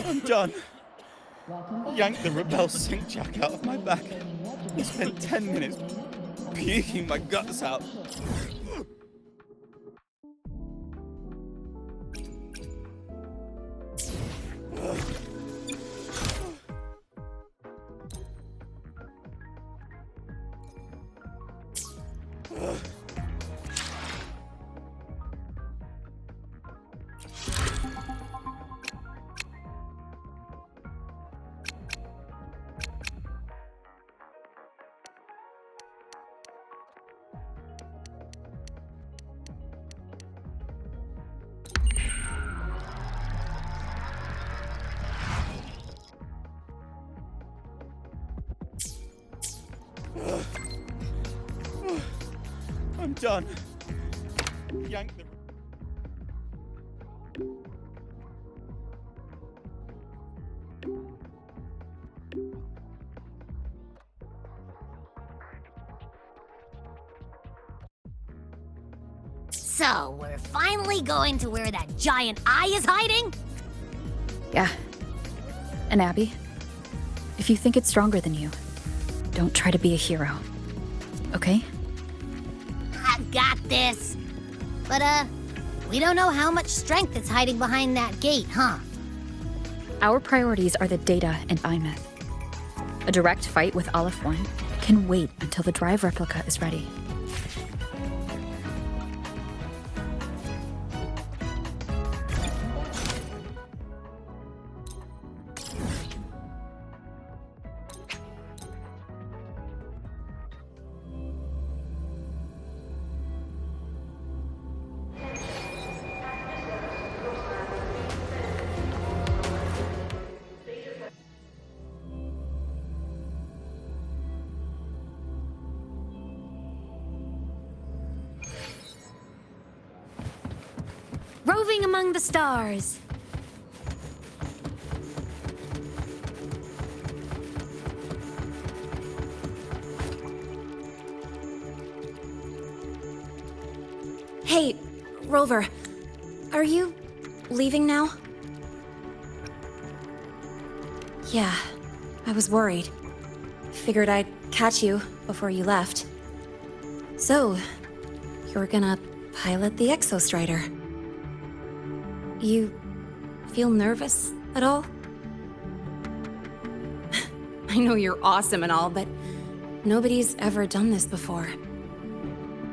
I'm done. Yanked the Rebel sync jack out of my back. I spent 10 minutes puking my guts out. I'm done. Yanked the... So, we're finally going to where that giant eye is hiding? Yeah. And Abby, if you think it's stronger than you, don't try to be a hero. Okay? I got this. But, we don't know how much strength is hiding behind that gate, huh? Our priorities are the data and IMyth. A direct fight with Aleph 1 can wait until the drive replica is ready. Roving among the stars. Hey, Rover, are you leaving now? Yeah, I was worried. Figured I'd catch you before you left. So, you're gonna pilot the Exostrider. You feel nervous at all? I know you're awesome and all, but nobody's ever done this before.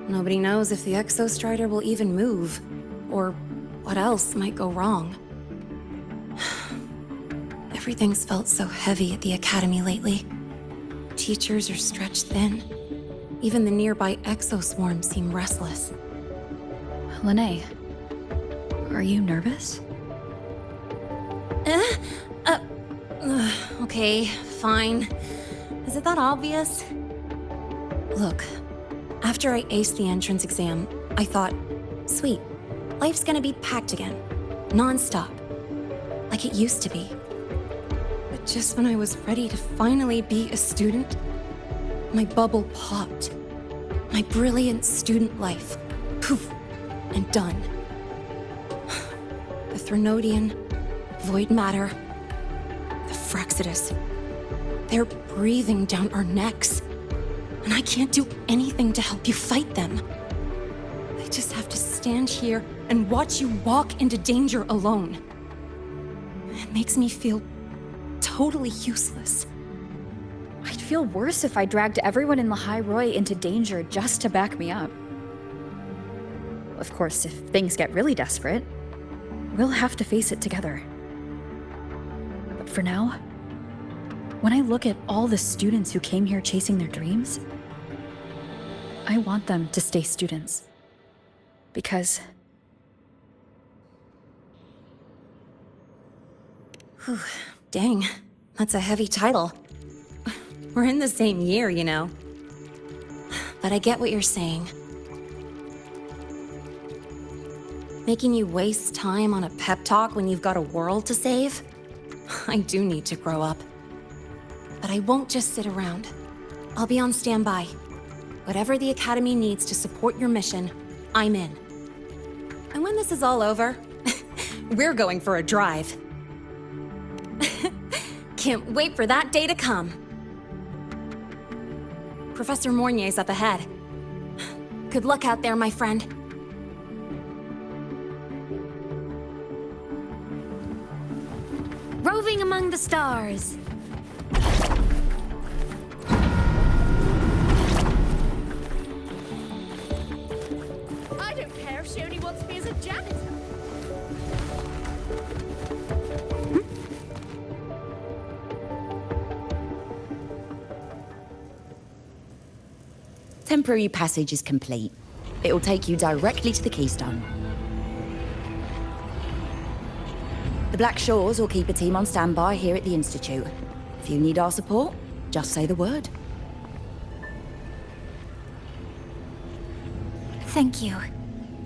Nobody knows if the Exostrider will even move, or what else might go wrong. Everything's felt so heavy at the Academy lately. Teachers are stretched thin. Even the nearby exoswarms seem restless. Lene, are you nervous? Okay, fine. Is it that obvious? Look, after I aced the entrance exam, I thought, sweet, life's gonna be packed again, non-stop, like it used to be. But just when I was ready to finally be a student, my bubble popped. My brilliant student life, poof, and done. The Threnodian, void matter, the Frexidus, they're breathing down our necks. And I can't do anything to help you fight them. I just have to stand here and watch you walk into danger alone. It makes me feel totally useless. I'd feel worse if I dragged everyone in the High Roy into danger just to back me up. Of course, if things get really desperate, we'll have to face it together. But for now, when I look at all the students who came here chasing their dreams, I want them to stay students. Because... Whew, dang, that's a heavy title. We're in the same year, you know. But I get what you're saying. Making you waste time on a pep talk when you've got a world to save? I do need to grow up. But I won't just sit around. I'll be on standby. Whatever the Academy needs to support your mission, I'm in. And when this is all over, we're going for a drive. Can't wait for that day to come. Professor Mornier's up ahead. Good luck out there, my friend. Roving among the stars. I don't care if she only wants me as a janitor. Temporary passage is complete. It'll take you directly to the Keystone. The Black Shores will keep a team on standby here at the Institute. If you need our support, just say the word. Thank you.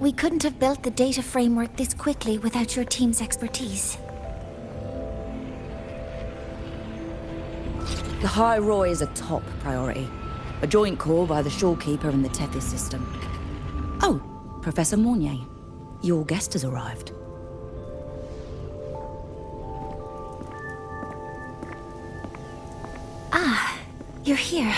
We couldn't have built the data framework this quickly without your team's expertise. The High Roy is a top priority. A joint call by the Shorekeeper and the Tethys system. Oh, Professor Mornier. Your guest has arrived. Ah, you're here.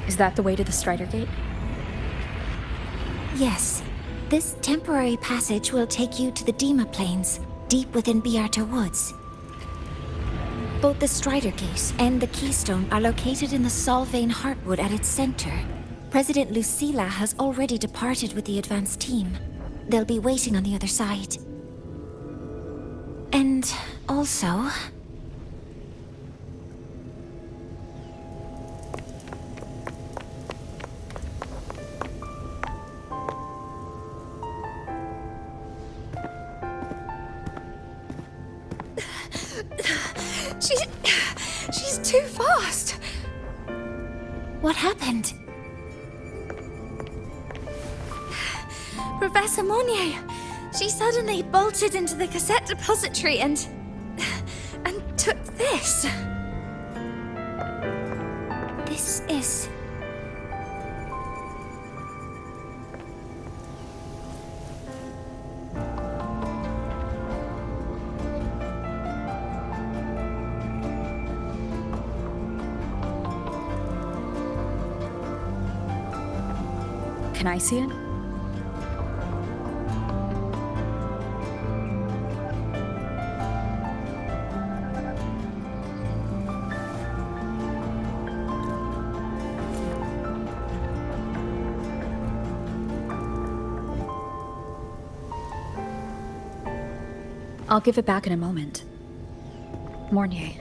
Is that the way to the Strider Gate? Yes. This temporary passage will take you to the Dima Plains, deep within Beata Woods. Both the Strider Gate and the Keystone are located in the Solvane Heartwood at its center. President Lucilla has already departed with the advance team. They'll be waiting on the other side. And also... She's too fast. What happened? Professor Mornier, she suddenly bolted into the cassette depository and took this. This is... Can I see it? I'll give it back in a moment. Mornier,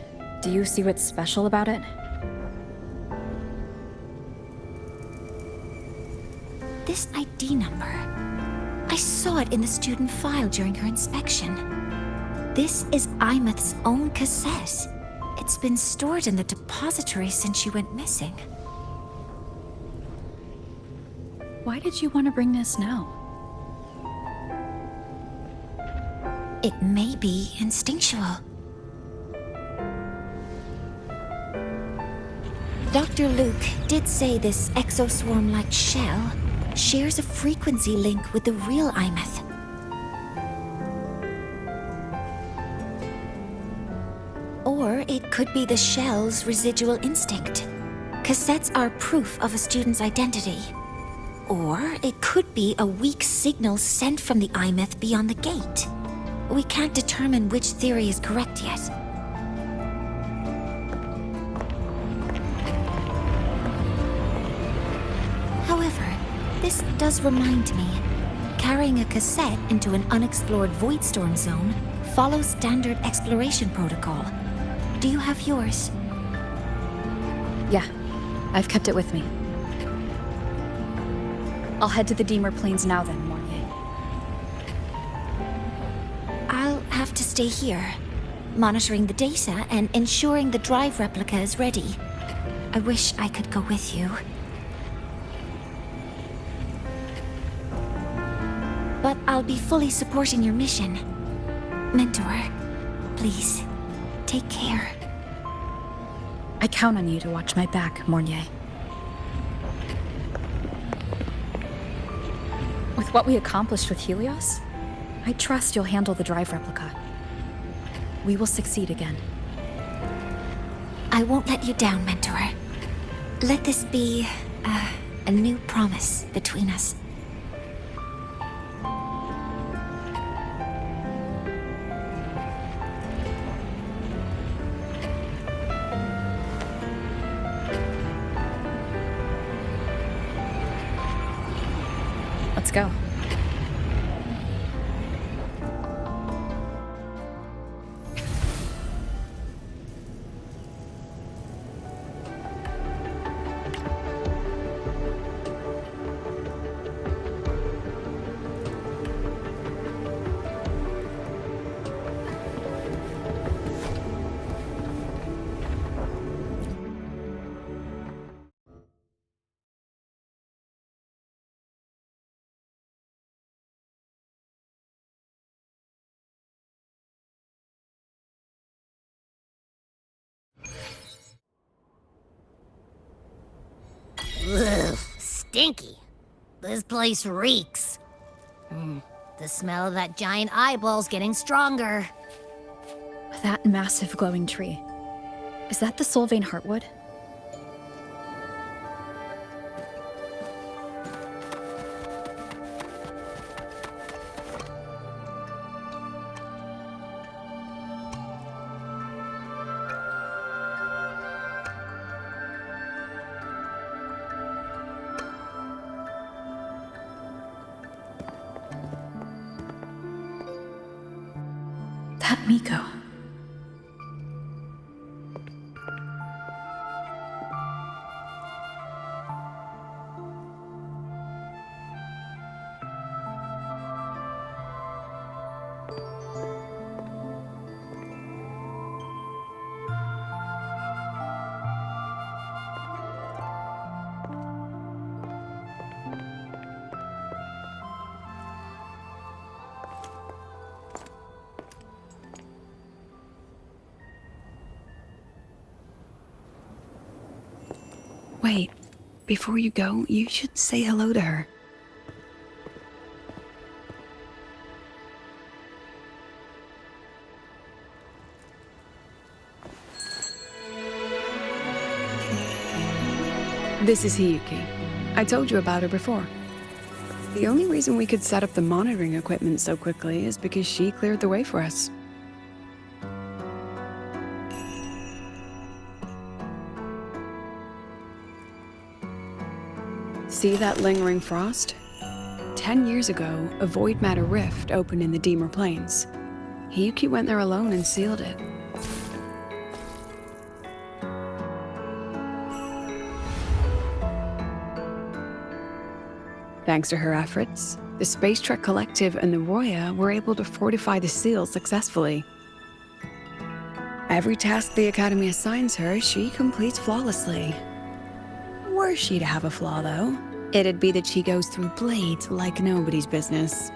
do you see what's special about it? This ID number. I saw it in the student file during her inspection. This is Imeth's own cassette. It's been stored in the depository since she went missing. Why did you want to bring this now? It may be instinctual. Dr. Luke did say this exoswarm-like shell shares a frequency link with the real Imeth. Or it could be the shell's residual instinct. Cassettes are proof of a student's identity. Or it could be a weak signal sent from the Imeth beyond the gate. We can't determine which theory is correct yet. However, this does remind me, carrying a cassette into an unexplored Voidstorm zone follows standard exploration protocol. Do you have yours? Yeah, I've kept it with me. I'll head to the Deemer Plains now then, Mornier. I'll have to stay here, monitoring the data and ensuring the drive replica is ready. I wish I could go with you. But I'll be fully supporting your mission. Mentor, please, take care. I count on you to watch my back, Mornier. With what we accomplished with Helios, I trust you'll handle the drive replica. We will succeed again. I won't let you down, Mentor. Let this be a new promise between us. Let's go. Ugh, stinky. This place reeks. The smell of that giant eyeball's getting stronger. That massive glowing tree. Is that the Solvane Heartwood? That Miko. Wait, before you go, you should say hello to her. This is Hiyuki. I told you about her before. The only reason we could set up the monitoring equipment so quickly is because she cleared the way for us. See that lingering frost? 10 years ago, a void matter rift opened in the Deemer Plains. Hiyuki went there alone and sealed it. Thanks to her efforts, the Space Trek Collective and the Roya were able to fortify the seal successfully. Every task the Academy assigns her, she completes flawlessly. Were she to have a flaw, though, it'd be that she goes through blades like nobody's business.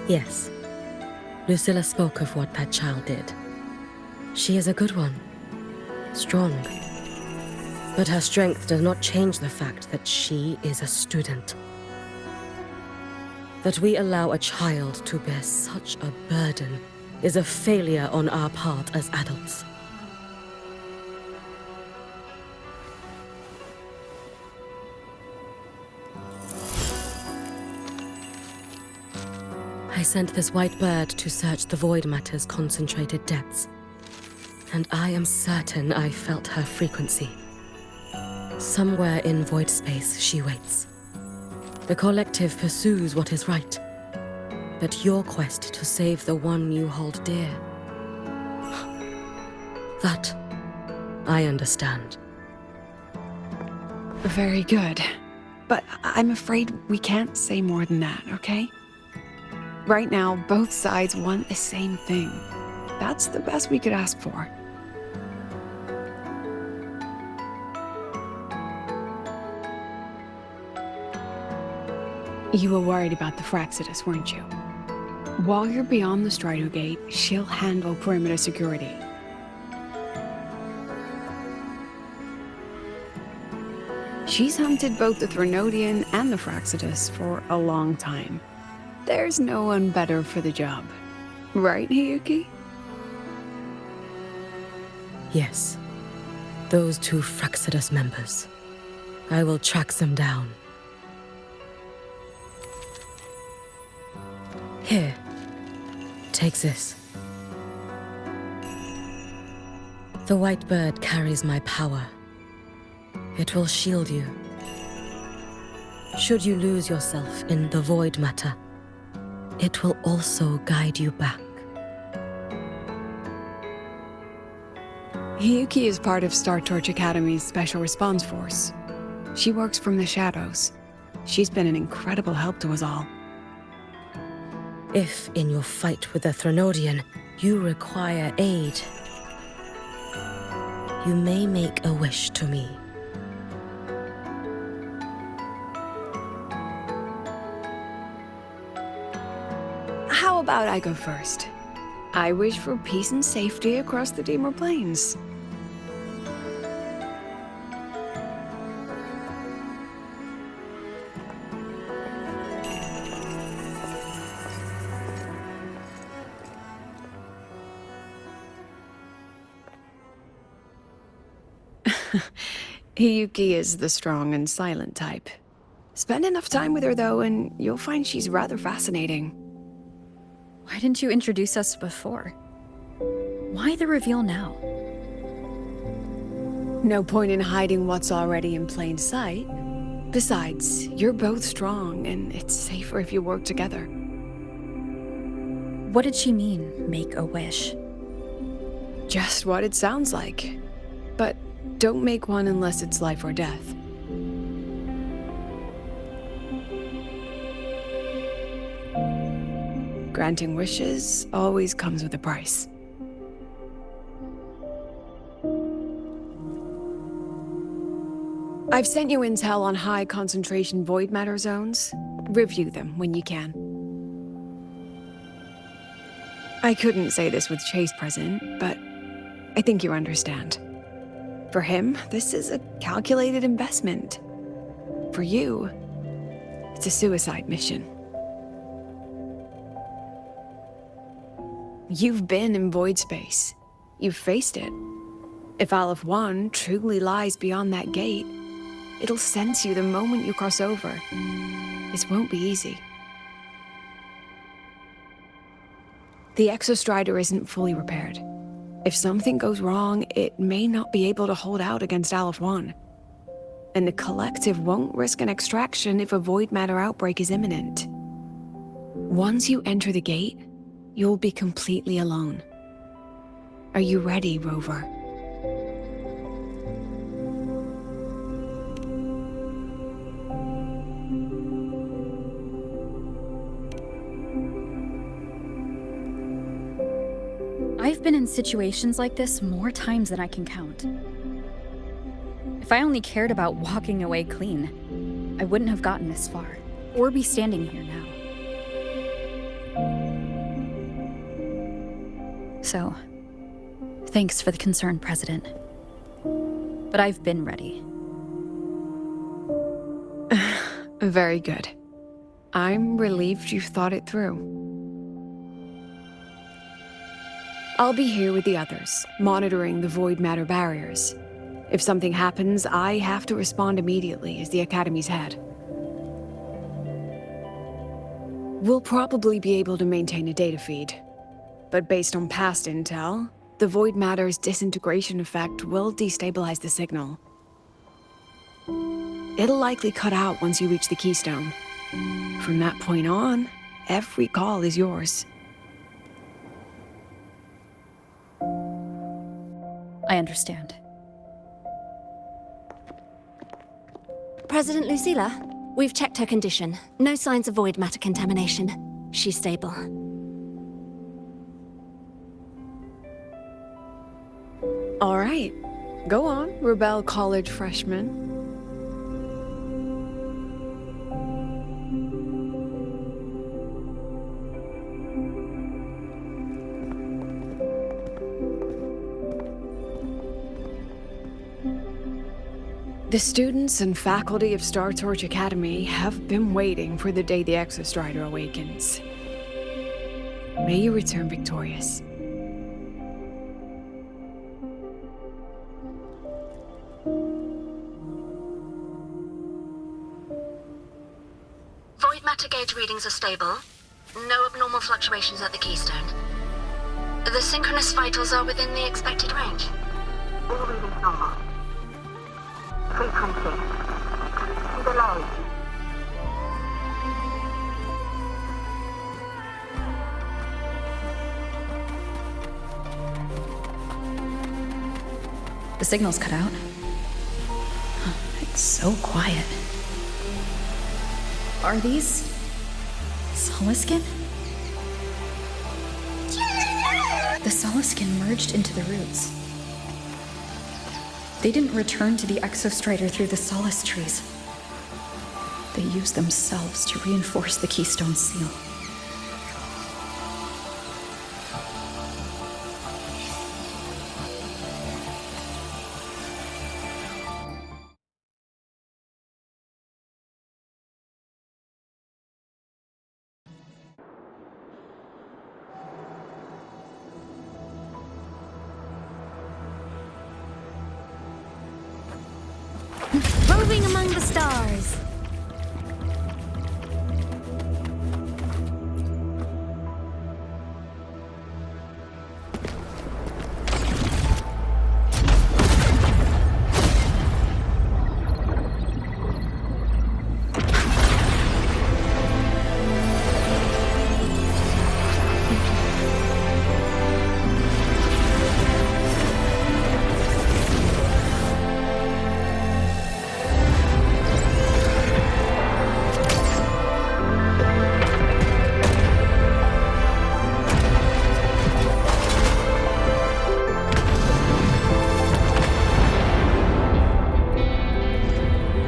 Yes. Lucilla spoke of what that child did. She is a good one. Strong. But her strength does not change the fact that she is a student. That we allow a child to bear such a burden is a failure on our part as adults. I sent this white bird to search the void matter's concentrated depths, and I am certain I felt her frequency. Somewhere in void space she waits. The collective pursues what is right, but your quest to save the one you hold dear, that I understand. Very good. But I'm afraid we can't say more than that, okay? Right now, both sides want the same thing. That's the best we could ask for. You were worried about the Fraxidus, weren't you? While you're beyond the Stridogate, she'll handle perimeter security. She's hunted both the Threnodian and the Fraxidus for a long time. There's no one better for the job. Right, Hiyuki? Yes. Those two Fraxidus members. I will track them down. Here. Take this. The white bird carries my power. It will shield you. Should you lose yourself in the void matter, it will also guide you back. Hiyuki is part of Star Torch Academy's Special Response Force. She works from the shadows. She's been an incredible help to us all. If, in your fight with the Threnodian, you require aid, you may make a wish to me. How about I go first? I wish for peace and safety across the Dimmer Plains. Hiyuki is the strong and silent type. Spend enough time with her, though, and you'll find she's rather fascinating. Why didn't you introduce us before? Why the reveal now? No point in hiding what's already in plain sight. Besides, you're both strong, and it's safer if you work together. What did she mean, make a wish? Just what it sounds like. But don't make one unless it's life or death. Granting wishes always comes with a price. I've sent you intel on high concentration void matter zones. Review them when you can. I couldn't say this with Chase present, but I think you understand. For him, this is a calculated investment. For you, it's a suicide mission. You've been in void space. You've faced it. If Aleph 1 truly lies beyond that gate, it'll sense you the moment you cross over. This won't be easy. The Exostrider isn't fully repaired. If something goes wrong, it may not be able to hold out against Aleph 1. And the Collective won't risk an extraction if a void matter outbreak is imminent. Once you enter the gate, you'll be completely alone. Are you ready, Rover? I've been in situations like this more times than I can count. If I only cared about walking away clean, I wouldn't have gotten this far, or be standing here now. So, thanks for the concern, President. But I've been ready. Very good. I'm relieved you've thought it through. I'll be here with the others, monitoring the void matter barriers. If something happens, I have to respond immediately as the Academy's head. We'll probably be able to maintain a data feed. But based on past intel, the void matter's disintegration effect will destabilize the signal. It'll likely cut out once you reach the keystone. From that point on, every call is yours. I understand. President Lucilla, we've checked her condition. No signs of void matter contamination. She's stable. All right. Go on, Rebel College freshman. The students and faculty of Star Torch Academy have been waiting for the day the Exostrider awakens. May you return victorious. Void matter gauge readings are stable. No abnormal fluctuations at the keystone. The synchronous vitals are within the expected range. All readings normal. Frequency. Delay. The signal's cut out. It's so quiet. Are these Soliskin? The Soliskin merged into the roots. They didn't return to the Exostrider through the Solace trees. They used themselves to reinforce the Keystone seal. Roving among the stars.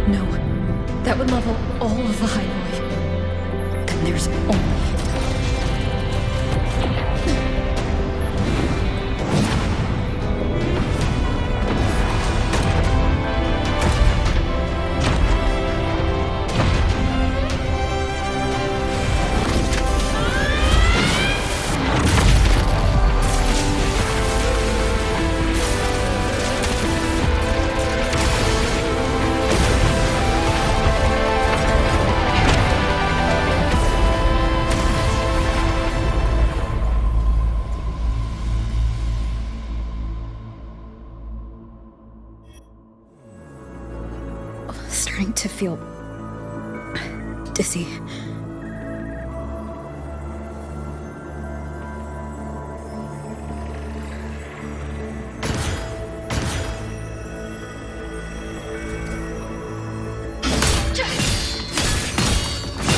No, that would level all of the highway. Then there's only... Starting to feel dizzy.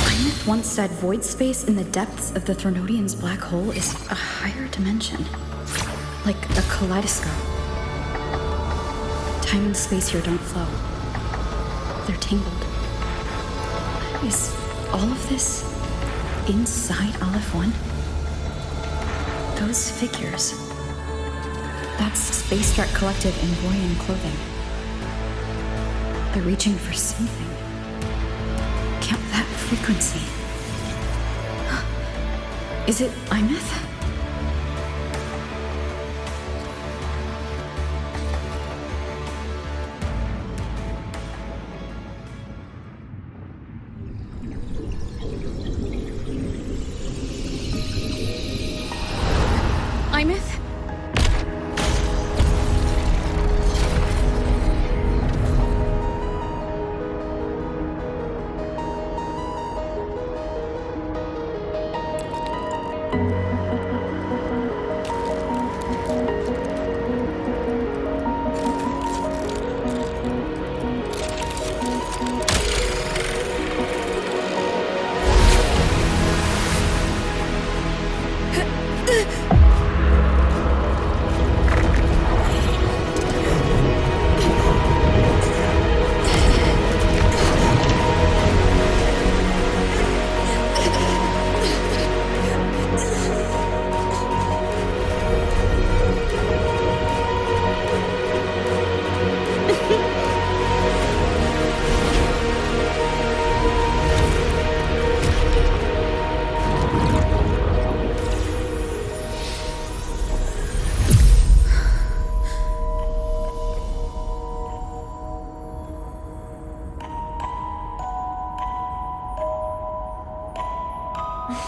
Einith once said void space in the depths of the Threnodian's black hole is a higher dimension. Like a kaleidoscope. Time and space here don't flow. They're tangled. Is all of this inside Aleph 1? Those figures. That's Space Trek Collective in Voyan clothing. They're reaching for something. Count that frequency. Is it Imeth? Imeth?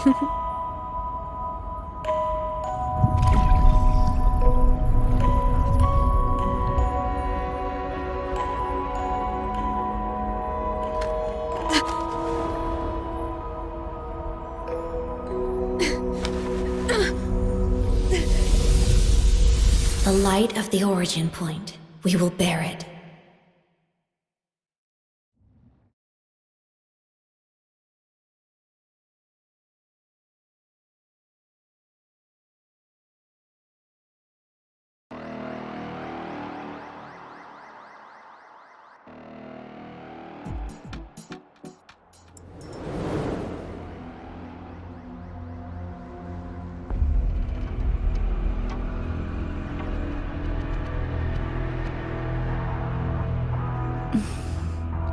The light of the origin point. We will bear it.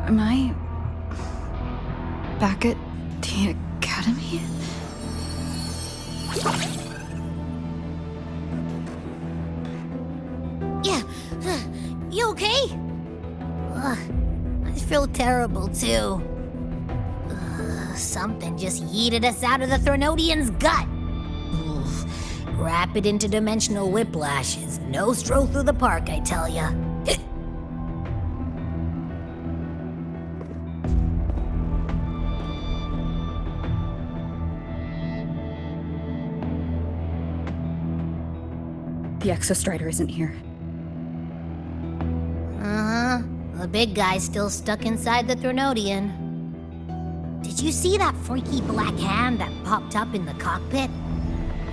Am I back at the academy? Yeah, you okay? I feel terrible too. Something just yeeted us out of the Threnodian's gut. Oof. Rapid interdimensional whiplash is no stroll through the park, I tell ya. The Exostrider isn't here. The big guy's still stuck inside the Threnodian. Did you see that freaky black hand that popped up in the cockpit?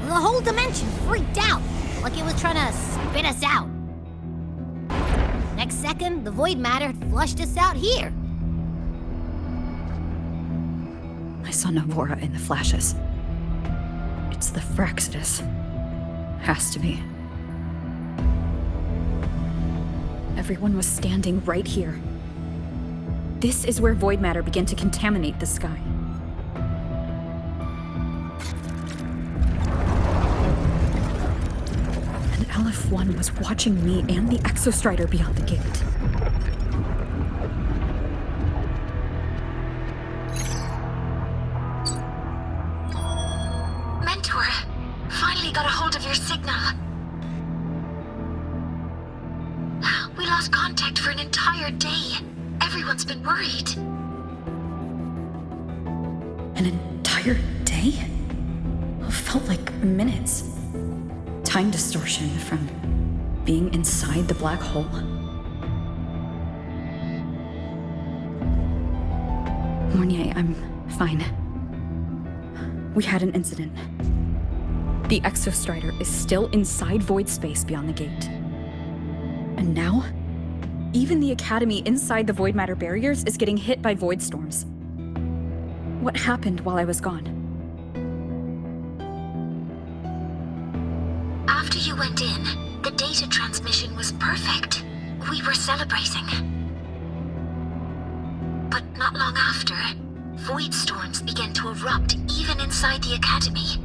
The whole dimension freaked out, like it was trying to spit us out. Next second, the void matter flushed us out here. I saw Navora in the flashes. It's the Fraxidus. Has to be. Everyone was standing right here. This is where void matter began to contaminate the sky. And LF1 was watching me and the Exostrider beyond the gate. Mentor, finally got a hold of your signal. We lost contact for an entire day. Everyone's been worried. An entire day? It felt like minutes. Time distortion from being inside the black hole. Mornier, I'm fine. We had an incident. The Exostrider is still inside void space beyond the gate. And now, even the Academy inside the void matter barriers is getting hit by void storms. What happened while I was gone? After you went in, the data transmission was perfect. We were celebrating. But not long after, void storms began to erupt even inside the Academy.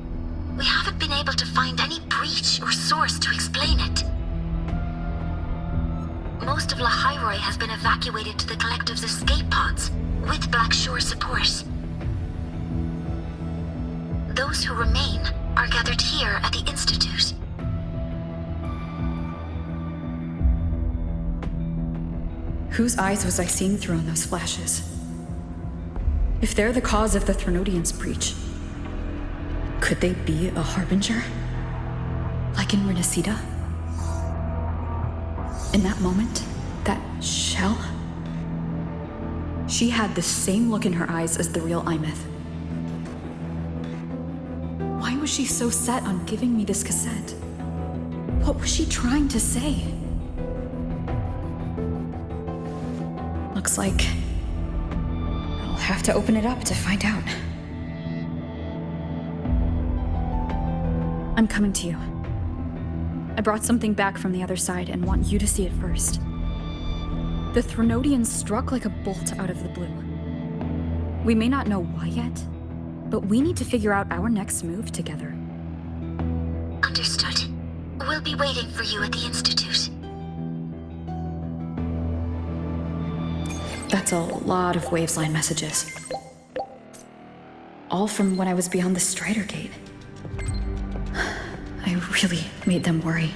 We haven't been able to find any breach or source to explain it. Most of Lahairoi has been evacuated to the Collective's escape pods, with Black Shore support. Those who remain are gathered here at the Institute. Whose eyes was I seeing through in those flashes? If they're the cause of the Threnodian's breach, could they be a harbinger? Like in Renacida? In that moment, that shell? She had the same look in her eyes as the real Imeth. Why was she so set on giving me this cassette? What was she trying to say? Looks like I'll have to open it up to find out. I'm coming to you. I brought something back from the other side and want you to see it first. The Threnodian struck like a bolt out of the blue. We may not know why yet, but we need to figure out our next move together. Understood. We'll be waiting for you at the Institute. That's a lot of Wavesline messages. all from when I was beyond the Strider Gate. I really made them worry.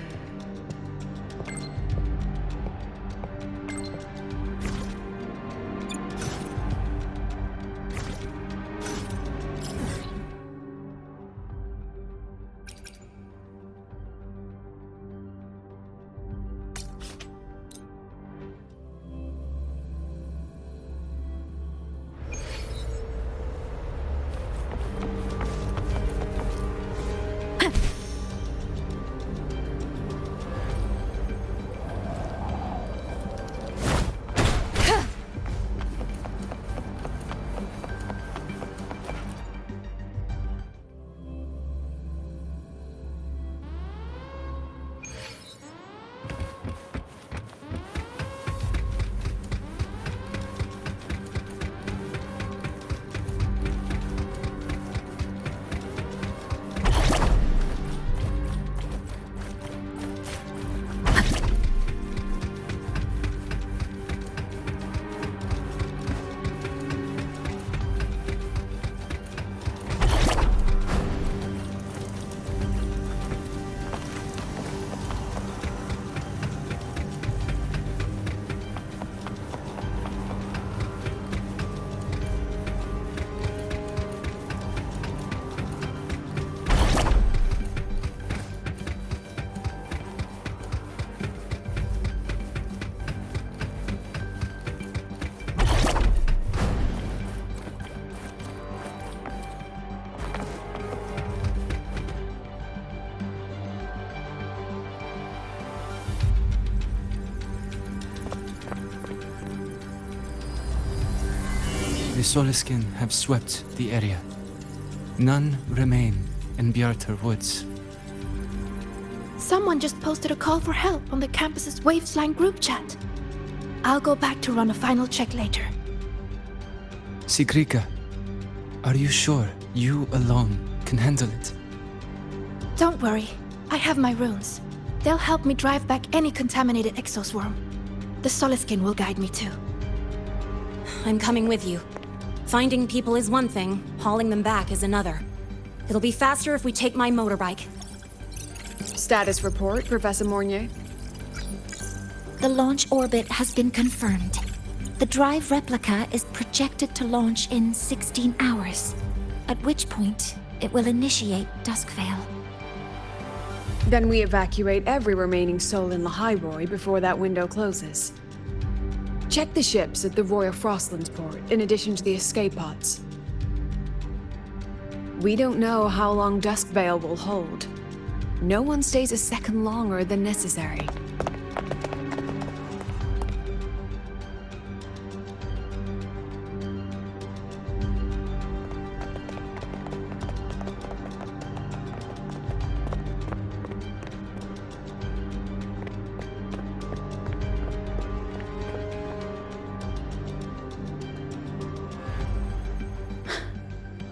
The Soliskin have swept the area. None remain in Bjartar Woods. Someone just posted a call for help on the campus's Wavesline group chat. I'll go back to run a final check later. Sigrika, are you sure you alone can handle it? Don't worry, I have my runes. They'll help me drive back any contaminated exoswarm. The Soliskin will guide me too. I'm coming with you. Finding people is one thing, hauling them back is another. It'll be faster if we take my motorbike. Status report, Professor Mornier. The launch orbit has been confirmed. The drive replica is projected to launch in 16 hours, at which point it will initiate Duskvale. Then we evacuate every remaining soul in Lahairoi before that window closes. Check the ships at the Royal Frostlands port, in addition to the escape pods. We don't know how long Duskvale will hold. No one stays a second longer than necessary.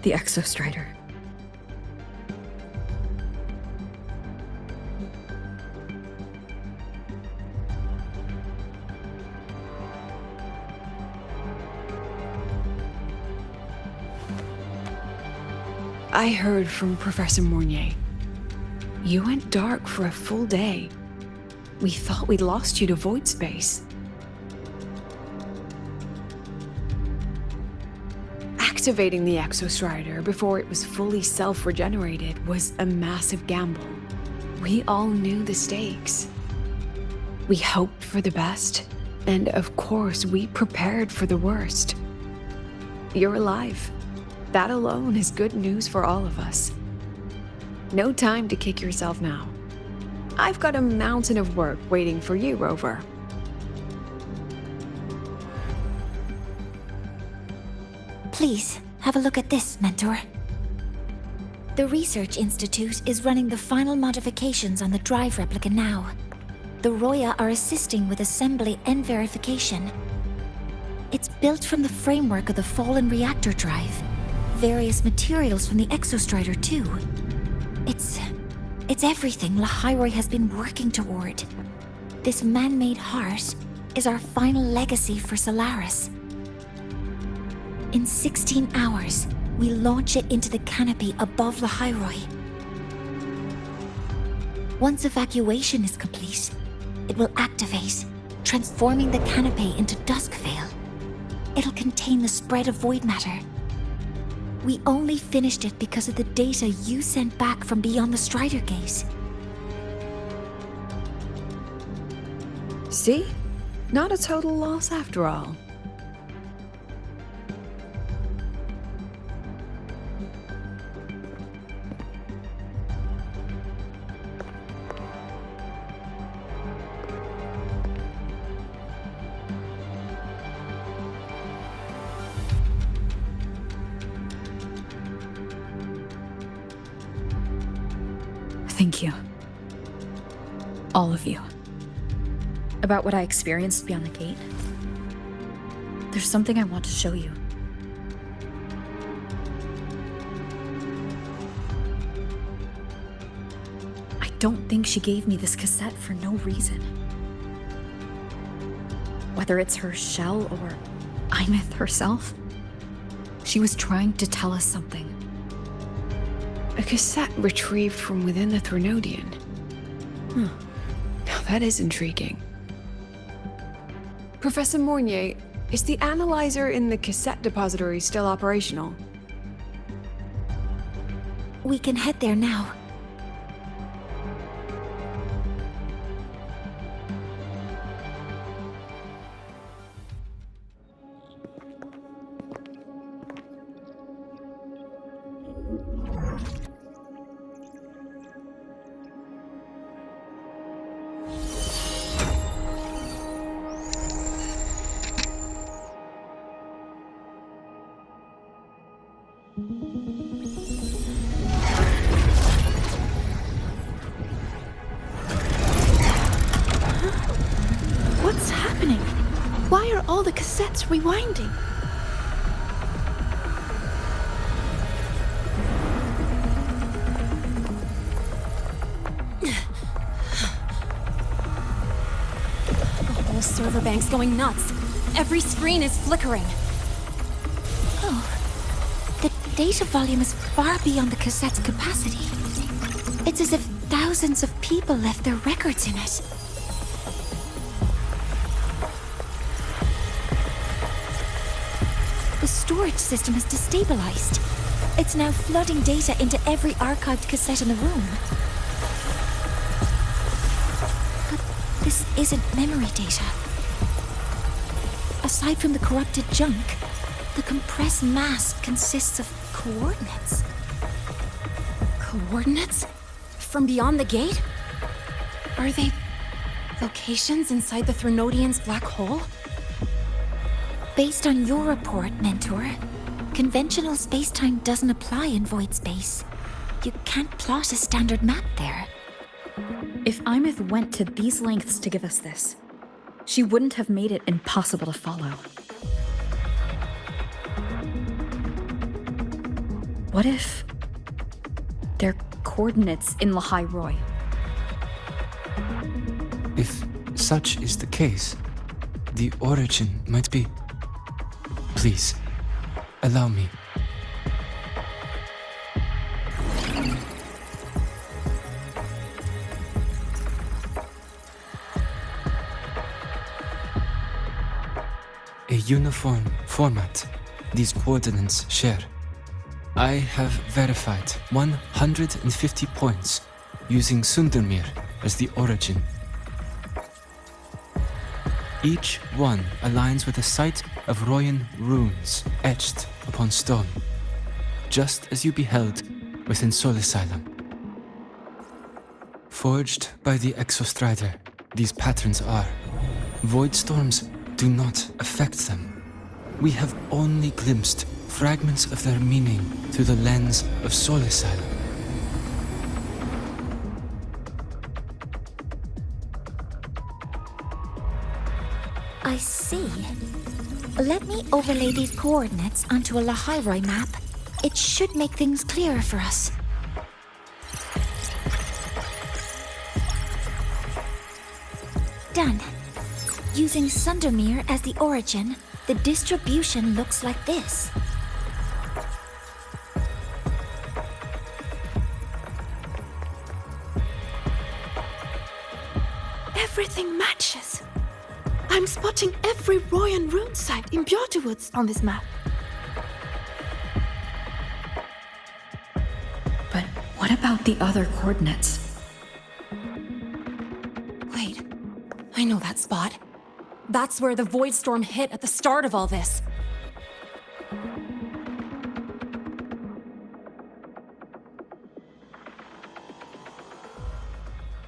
The Exostrider. I heard from Professor Mornier. You went dark for a full day. We thought we'd lost you to void space. Activating the Exostrider before it was fully self-regenerated was a massive gamble. We all knew the stakes. We hoped for the best, and of course we prepared for the worst. You're alive. That alone is good news for all of us. No time to kick yourself now. I've got a mountain of work waiting for you, Rover. Please, have a look at this, Mentor. The Research Institute is running the final modifications on the drive replica now. The Roya are assisting with assembly and verification. It's built from the framework of the fallen reactor drive. Various materials from the Exostrider, too. It's everything Lahairoi has been working toward. This man-made heart is our final legacy for Solaris. In 16 hours, we launch it into the canopy above Lahairoi. Once evacuation is complete, it will activate, transforming the canopy into Duskvale. It'll contain the spread of void matter. We only finished it because of the data you sent back from beyond the Strider Gate. See? Not a total loss after all. Thank you. All of you. About what I experienced beyond the gate. There's something I want to show you. I don't think she gave me this cassette for no reason. Whether it's her shell or Imith herself, she was trying to tell us something. A cassette retrieved from within the Threnodian. Now that is intriguing. Professor Mornier, is the analyzer in the cassette depository still operational? We can head there now. What's happening? Why are all the cassettes rewinding? The whole server bank's going nuts. Every screen is flickering. Oh, the data volume is far beyond the cassette's capacity. It's as if thousands of people left their records in it. The storage system is destabilized. It's now flooding data into every archived cassette in the room. But this isn't memory data. Aside from the corrupted junk, the compressed mass consists of coordinates. Coordinates? From beyond the gate? Are they locations inside the Threnodian's black hole? Based on your report, Mentor, conventional space-time doesn't apply in void space. You can't plot a standard map there. If Imith went to these lengths to give us this, she wouldn't have made it impossible to follow. What if they're coordinates in Lahairoi? If such is the case, the origin might be... Please, allow me. A uniform format these coordinates share. I have verified 150 points using Sundermere as the origin. Each one aligns with a site of Royan runes etched upon stone, just as you beheld within Solasylum. Forged by the Exostrider, these patterns are. Void storms do not affect them. We have only glimpsed fragments of their meaning through the lens of Solasylum. I see. Let me overlay these coordinates onto a Lahairoi map. It should make things clearer for us. Done. Using Sundermere as the origin, the distribution looks like this. matches. I'm spotting every Royan rune site in Bjarter Woods on this map. But what about the other coordinates? Wait, I know that spot. That's where the Void Storm hit at the start of all this.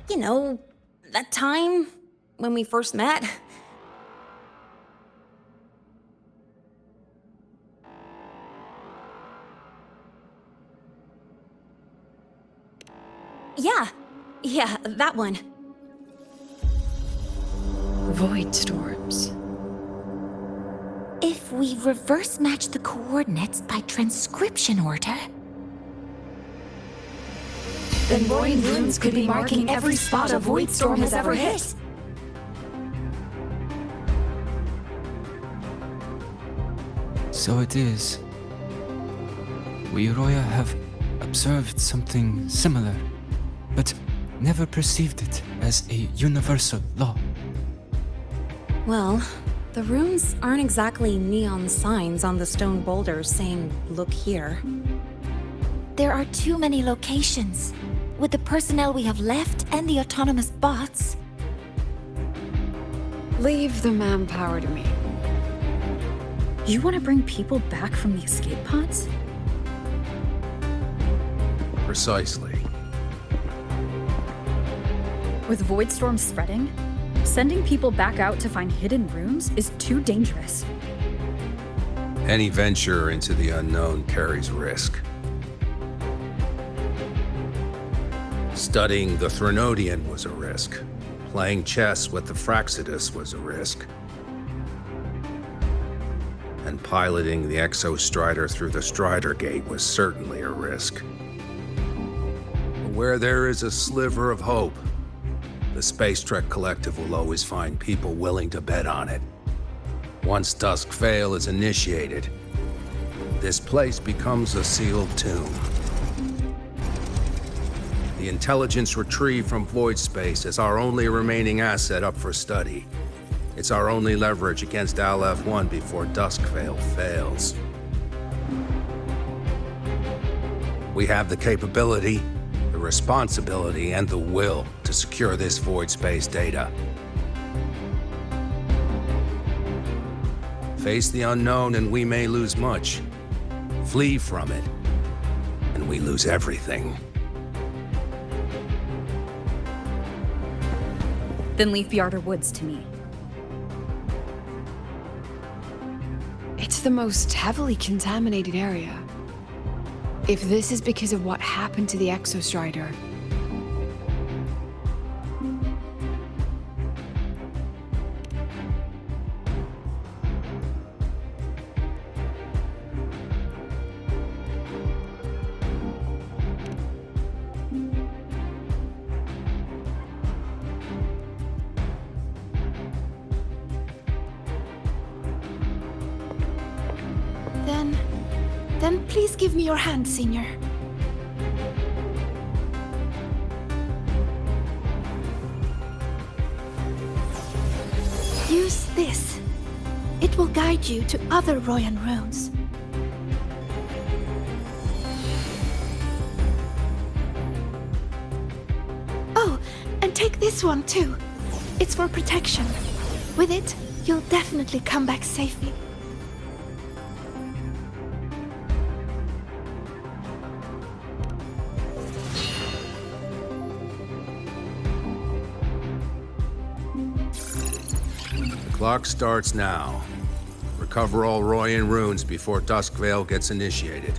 You know, that time when we first met. Yeah, that one. Void storms. If we reverse match the coordinates by transcription order, Then Royan runes could be marking every spot a Void Storm has ever hit. So it is. We Roya have observed something similar, but never perceived it as a universal law. Well, the runes aren't exactly neon signs on the stone boulders saying, "Look here." there are too many locations. With the personnel we have left and the autonomous bots, Leave the manpower to me. You want to bring people back from the escape pods? Precisely. With Void Storm spreading, sending people back out to find hidden rooms is too dangerous. Any venture into the unknown carries risk. Studying the Threnodian was a risk. Playing chess with the Fraxidus was a risk. And piloting the Exostrider through the Strider Gate was certainly a risk. But where there is a sliver of hope, the Space Trek Collective will always find people willing to bet on it. Once Dusk Vale is initiated, this place becomes a sealed tomb. The intelligence retrieved from void space is our only remaining asset up for study. It's our only leverage against Aleph-1 before Dusk Vale fails. We have the capability, the responsibility, and the will to secure this void space data. Face the unknown and we may lose much. Flee from it, and we lose everything. Then leave Bjarter Woods to me. It's the most heavily contaminated area. If this is because of what happened to the Exostrider, Then please give me your hand, Senior. Use this. It will guide you to other Royan runes. Oh, and take this one too. It's for protection. With it, you'll definitely come back safely. Clock starts now. Recover all Royan runes before Dusk Vale gets initiated.